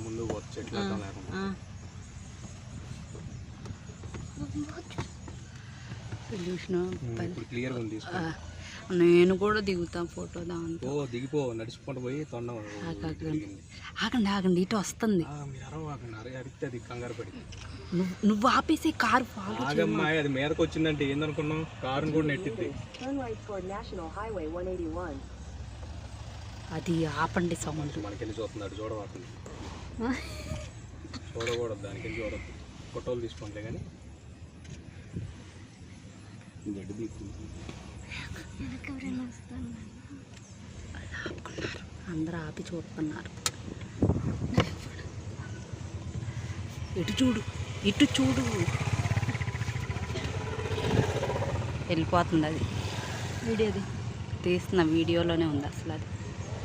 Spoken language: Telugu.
ముందు పోవచ్చు చెట్లు అడ్డం లేకుండా. ఇప్పుడు క్లియర్గా ఉంది. నేను కూడా దిగుతాను ఫోటో దాంతో. దిగిపో, నడుచుకుంటూ పోయి తొండం. ఆగండి ఆగండి, ఇటు వస్తుంది. అడుగుతుంది కంగారు పడి. నువ్వు ఆపేసి కారు ఫాలో ఆగమ్మా, అది మీదకి వచ్చిందంటే ఏందనుకున్నావు, కారుని కూడా నెట్టిద్ది. అది ఆపండి సౌండ్. మనకెళ్ళి చూస్తున్నాడు, చూడవాకండి. చూడకూడదు, దానికెళ్ళి చూడద్దు. ఫోటోలు తీసుకోండి కానీ గడ్డి తీస్తుంది. అందరూ ఆపి చూస్తున్నారు. ఇటు చూడు, ఇటు చూడు. వెళ్ళిపోతుంది అది. వీడియోది తీస్తున్న వీడియోలోనే ఉంది అసలు అది.